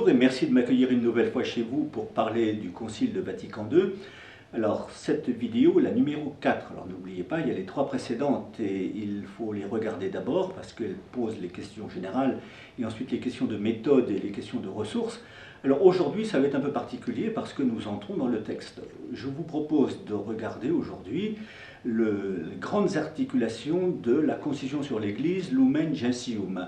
Bonjour et merci de m'accueillir une nouvelle fois chez vous pour parler du Concile de Vatican II. Alors cette vidéo, la numéro 4, alors n'oubliez pas, il y a les 3 précédentes et il faut les regarder d'abord parce qu'elles posent les questions générales et ensuite les questions de méthode et les questions de ressources. Alors aujourd'hui ça va être un peu particulier parce que nous entrons dans le texte. Je vous propose de regarder aujourd'hui les grandes articulations de la Concision sur l'Église, Lumen Gentium,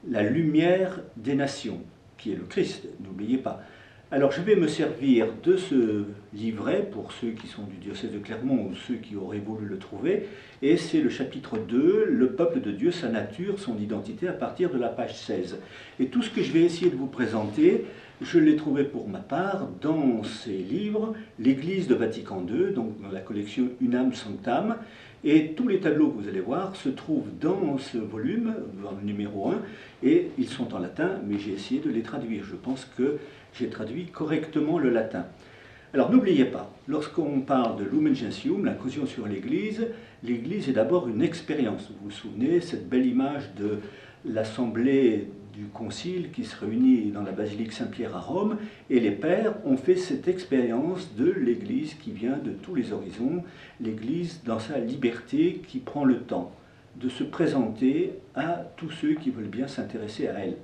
la lumière des nations, qui est le Christ, n'oubliez pas. Alors je vais me servir de ce livret pour ceux qui sont du diocèse de Clermont ou ceux qui auraient voulu le trouver, et c'est le chapitre 2, le peuple de Dieu, sa nature, son identité, à partir de la page 16. Et tout ce que je vais essayer de vous présenter, je l'ai trouvé pour ma part dans ces livres, l'Église de Vatican II, donc dans la collection Unam Sanctam, et tous les tableaux que vous allez voir se trouvent dans ce volume, dans le numéro 1, et ils sont en latin, mais j'ai essayé de les traduire. Je pense que j'ai traduit correctement le latin. Alors n'oubliez pas, lorsqu'on parle de Lumen Gentium, la concision sur l'Église, l'Église est d'abord une expérience. Vous vous souvenez, cette belle image de l'assemblée du concile qui se réunit dans la basilique Saint-Pierre à Rome, et les pères ont fait cette expérience de l'Église qui vient de tous les horizons, l'Église dans sa liberté qui prend le temps de se présenter à tous ceux qui veulent bien s'intéresser à elle.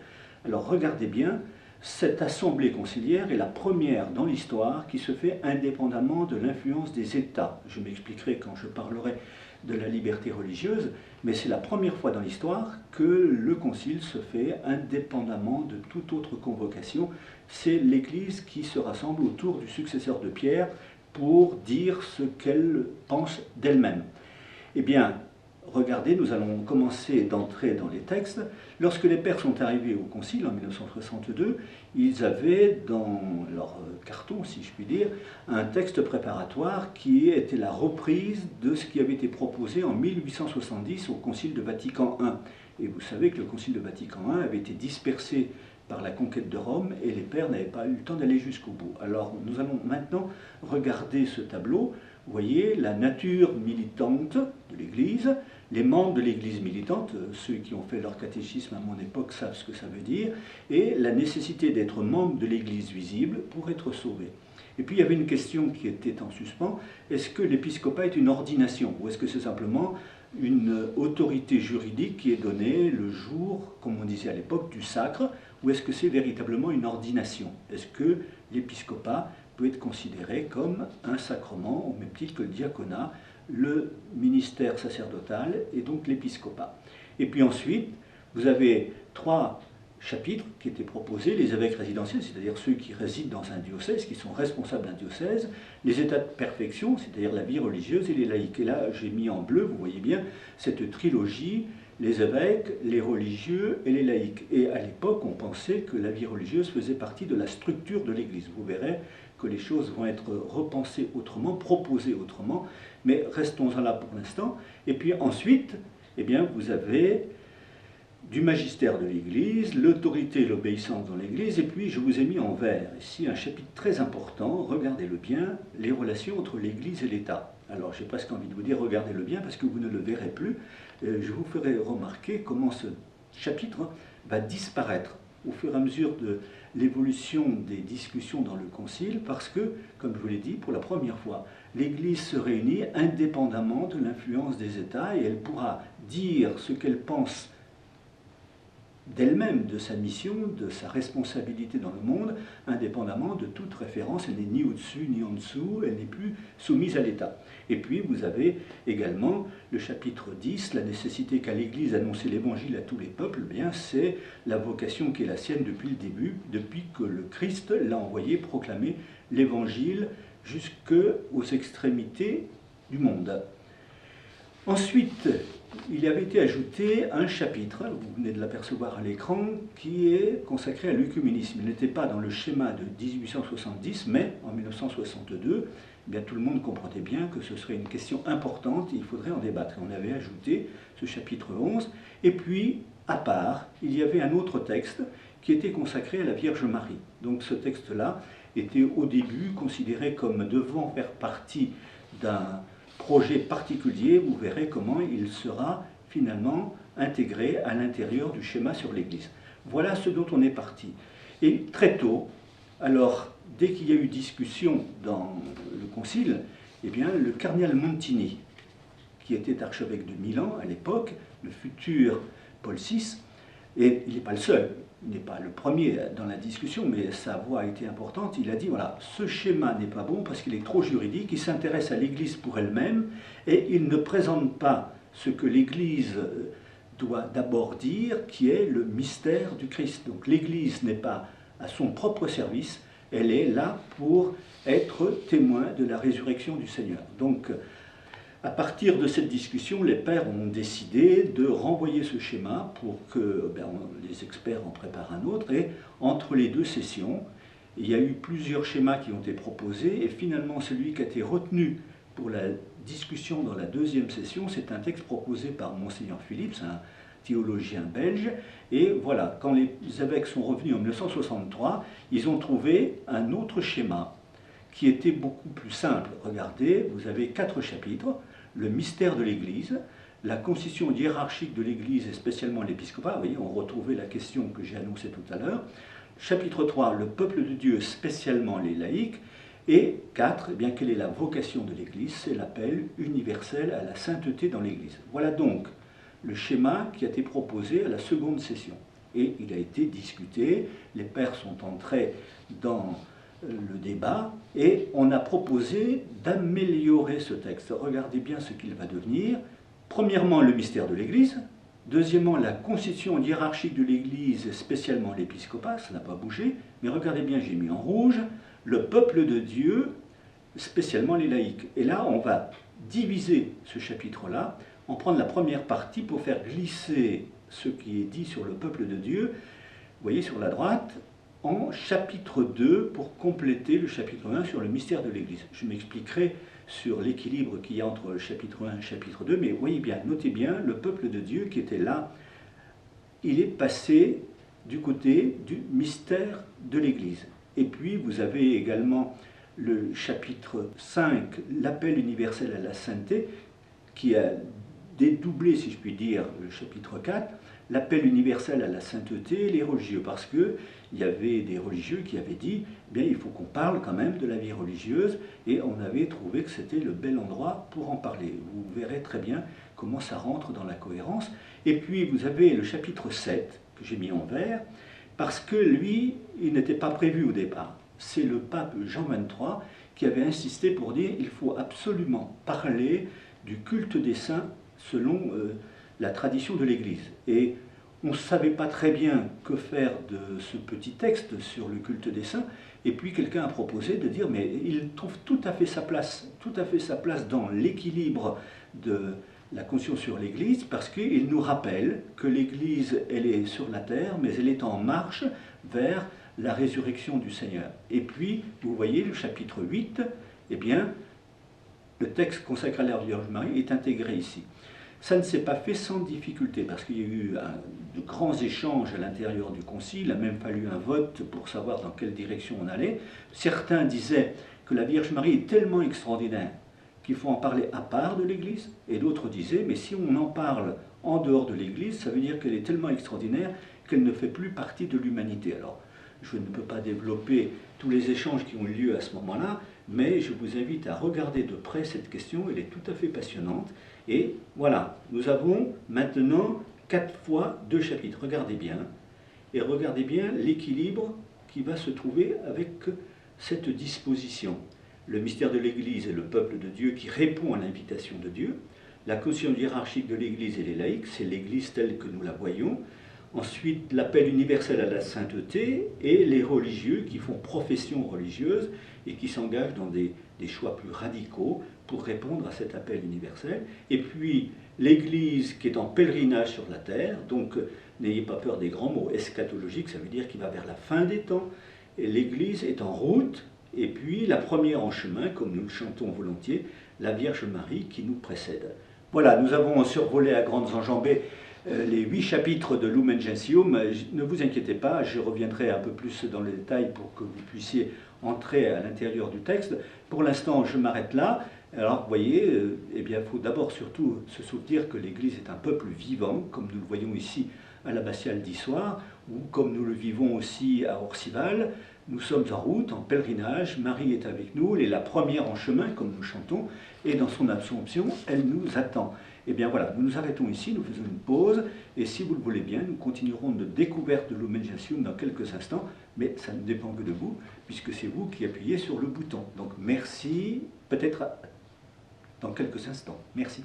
Alors regardez bien, cette assemblée conciliaire est la première dans l'histoire qui se fait indépendamment de l'influence des États. Je m'expliquerai quand je parlerai de la liberté religieuse, mais c'est la première fois dans l'histoire que le concile se fait indépendamment de toute autre convocation. C'est l'Église qui se rassemble autour du successeur de Pierre pour dire ce qu'elle pense d'elle-même. Eh bien, regardez, nous allons commencer d'entrer dans les textes. Lorsque les pères sont arrivés au concile en 1962, ils avaient dans leur carton, si je puis dire, un texte préparatoire qui était la reprise de ce qui avait été proposé en 1870 au concile de Vatican I. Et vous savez que le concile de Vatican I avait été dispersé par la conquête de Rome et les pères n'avaient pas eu le temps d'aller jusqu'au bout. Alors nous allons maintenant regarder ce tableau. Vous voyez la nature militante de l'Église, les membres de l'Église militante, ceux qui ont fait leur catéchisme à mon époque savent ce que ça veut dire, et la nécessité d'être membre de l'Église visible pour être sauvé. Et puis il y avait une question qui était en suspens, est-ce que l'épiscopat est une ordination ou est-ce que c'est simplement une autorité juridique qui est donnée le jour, comme on disait à l'époque, du sacre, ou est-ce que c'est véritablement une ordination? Est-ce que l'épiscopat peut être considéré comme un sacrement, au même titre que le diaconat, le ministère sacerdotal et donc l'épiscopat. Et puis ensuite, vous avez 3 chapitres qui étaient proposés, les évêques résidentiels, c'est-à-dire ceux qui résident dans un diocèse, qui sont responsables d'un diocèse, les états de perfection, c'est-à-dire la vie religieuse et les laïcs. Et là, j'ai mis en bleu, vous voyez bien, cette trilogie, les évêques, les religieux et les laïcs. Et à l'époque, on pensait que la vie religieuse faisait partie de la structure de l'Église. Vous verrez que les choses vont être repensées autrement, proposées autrement, mais restons-en là pour l'instant. Et puis ensuite, eh bien, vous avez du magistère de l'Église, l'autorité et l'obéissance dans l'Église, et puis je vous ai mis en vert ici un chapitre très important, regardez-le bien, les relations entre l'Église et l'État. Alors j'ai presque envie de vous dire regardez-le bien parce que vous ne le verrez plus. Je vous ferai remarquer comment ce chapitre va disparaître au fur et à mesure de l'évolution des discussions dans le concile, parce que, comme je vous l'ai dit, pour la première fois, l'Église se réunit indépendamment de l'influence des États et elle pourra dire ce qu'elle pense d'elle-même, de sa mission, de sa responsabilité dans le monde, indépendamment de toute référence. Elle n'est ni au-dessus ni en dessous, elle n'est plus soumise à l'État. Et puis vous avez également le chapitre 10, la nécessité qu'a l'Église annoncer l'Évangile à tous les peuples. Eh bien, c'est la vocation qui est la sienne depuis le début, depuis que le Christ l'a envoyé proclamer l'Évangile jusqu'aux extrémités du monde. Ensuite, il avait été ajouté un chapitre, vous venez de l'apercevoir à l'écran, qui est consacré à l'œcuménisme. Il n'était pas dans le schéma de 1870, mais en 1962, eh bien, tout le monde comprenait bien que ce serait une question importante et il faudrait en débattre. Et on avait ajouté ce chapitre 11. Et puis, à part, il y avait un autre texte qui était consacré à la Vierge Marie. Donc ce texte-là était au début considéré comme devant faire partie d'un projet particulier. Vous verrez comment il sera finalement intégré à l'intérieur du schéma sur l'Église. Voilà ce dont on est parti. Et très tôt, alors dès qu'il y a eu discussion dans le concile, eh bien, le cardinal Montini, qui était archevêque de Milan à l'époque, le futur Paul VI, et il n'est pas le seul, il n'est pas le premier dans la discussion, mais sa voix a été importante. Il a dit, voilà, ce schéma n'est pas bon parce qu'il est trop juridique, il s'intéresse à l'Église pour elle-même, et il ne présente pas ce que l'Église doit d'abord dire, qui est le mystère du Christ. Donc l'Église n'est pas à son propre service, elle est là pour être témoin de la résurrection du Seigneur. Donc, à partir de cette discussion, les pères ont décidé de renvoyer ce schéma pour que les experts en préparent un autre. Et entre les deux sessions, il y a eu plusieurs schémas qui ont été proposés. Et finalement, celui qui a été retenu pour la discussion dans la deuxième session, c'est un texte proposé par Monseigneur Philippe, un théologien belge. Et voilà, quand les évêques sont revenus en 1963, ils ont trouvé un autre schéma qui était beaucoup plus simple. Regardez, vous avez 4 chapitres. Le mystère de l'Église, la constitution hiérarchique de l'Église et spécialement l'épiscopat, vous voyez, on retrouvait la question que j'ai annoncée tout à l'heure. Chapitre 3, le peuple de Dieu, spécialement les laïcs. Et 4, eh bien, quelle est la vocation de l'Église? C'est l'appel universel à la sainteté dans l'Église. Voilà donc le schéma qui a été proposé à la seconde session. Et il a été discuté, les pères sont entrés dans le débat, et on a proposé d'améliorer ce texte. Regardez bien ce qu'il va devenir. Premièrement, le mystère de l'Église. Deuxièmement, la constitution hiérarchique de l'Église, spécialement l'épiscopat, ça n'a pas bougé. Mais regardez bien, j'ai mis en rouge, le peuple de Dieu, spécialement les laïcs. Et là, on va diviser ce chapitre-là, en prendre la première partie pour faire glisser ce qui est dit sur le peuple de Dieu. Vous voyez sur la droite, en chapitre 2 pour compléter le chapitre 1 sur le mystère de l'Église. Je m'expliquerai sur l'équilibre qu'il y a entre le chapitre 1 et le chapitre 2, mais voyez bien, notez bien, le peuple de Dieu qui était là, il est passé du côté du mystère de l'Église. Et puis vous avez également le chapitre 5, l'appel universel à la sainteté, qui a dédoublé, si je puis dire, le chapitre 4, l'appel universel à la sainteté et les religieux, parce qu'il y avait des religieux qui avaient dit, eh bien, il faut qu'on parle quand même de la vie religieuse, et on avait trouvé que c'était le bel endroit pour en parler. Vous verrez très bien comment ça rentre dans la cohérence. Et puis vous avez le chapitre 7, que j'ai mis en vert, parce que lui, il n'était pas prévu au départ. C'est le pape Jean XXIII qui avait insisté pour dire qu'il faut absolument parler du culte des saints selon la tradition de l'Église. Et on ne savait pas très bien que faire de ce petit texte sur le culte des saints, et puis quelqu'un a proposé de dire, mais il trouve tout à fait sa place dans l'équilibre de la conscience sur l'Église, parce qu'il nous rappelle que l'Église, elle est sur la terre, mais elle est en marche vers la résurrection du Seigneur. Et puis, vous voyez, le chapitre 8, eh bien, le texte consacré à la Vierge Marie est intégré ici. Ça ne s'est pas fait sans difficulté, parce qu'il y a eu de grands échanges à l'intérieur du concile, il a même fallu un vote pour savoir dans quelle direction on allait. Certains disaient que la Vierge Marie est tellement extraordinaire qu'il faut en parler à part de l'Église, et d'autres disaient, mais si on en parle en dehors de l'Église, ça veut dire qu'elle est tellement extraordinaire qu'elle ne fait plus partie de l'humanité. Alors, je ne peux pas développer tous les échanges qui ont eu lieu à ce moment-là, mais je vous invite à regarder de près cette question, elle est tout à fait passionnante. Et voilà, nous avons maintenant 4 fois 2 chapitres. Regardez bien, et regardez bien l'équilibre qui va se trouver avec cette disposition. Le mystère de l'Église et le peuple de Dieu qui répond à l'invitation de Dieu. La conscience hiérarchique de l'Église et les laïcs, c'est l'Église telle que nous la voyons. Ensuite, l'appel universel à la sainteté et les religieux qui font profession religieuse et qui s'engagent dans des choix plus radicaux pour répondre à cet appel universel. Et puis, l'Église qui est en pèlerinage sur la terre, donc n'ayez pas peur des grands mots eschatologiques, ça veut dire qu'il va vers la fin des temps. Et l'Église est en route, et puis la première en chemin, comme nous le chantons volontiers, la Vierge Marie qui nous précède. Voilà, nous avons survolé à grandes enjambées les 8 chapitres de Lumen Gentium. Ne vous inquiétez pas, je reviendrai un peu plus dans les détails pour que vous puissiez entrer à l'intérieur du texte. Pour l'instant, je m'arrête là. Alors, vous voyez, eh bien, il faut d'abord surtout se souvenir que l'Église est un peuple vivant, comme nous le voyons ici à l'abbatiale d'Issoire, ou comme nous le vivons aussi à Orcival, nous sommes en route, en pèlerinage, Marie est avec nous, elle est la première en chemin, comme nous chantons, et dans son Assomption, elle nous attend. Et bien voilà, nous nous arrêtons ici, nous faisons une pause, et si vous le voulez bien, nous continuerons notre découverte de Lumen Gentium dans quelques instants, mais ça ne dépend que de vous, puisque c'est vous qui appuyez sur le bouton. Donc merci, peut-être dans quelques instants. Merci.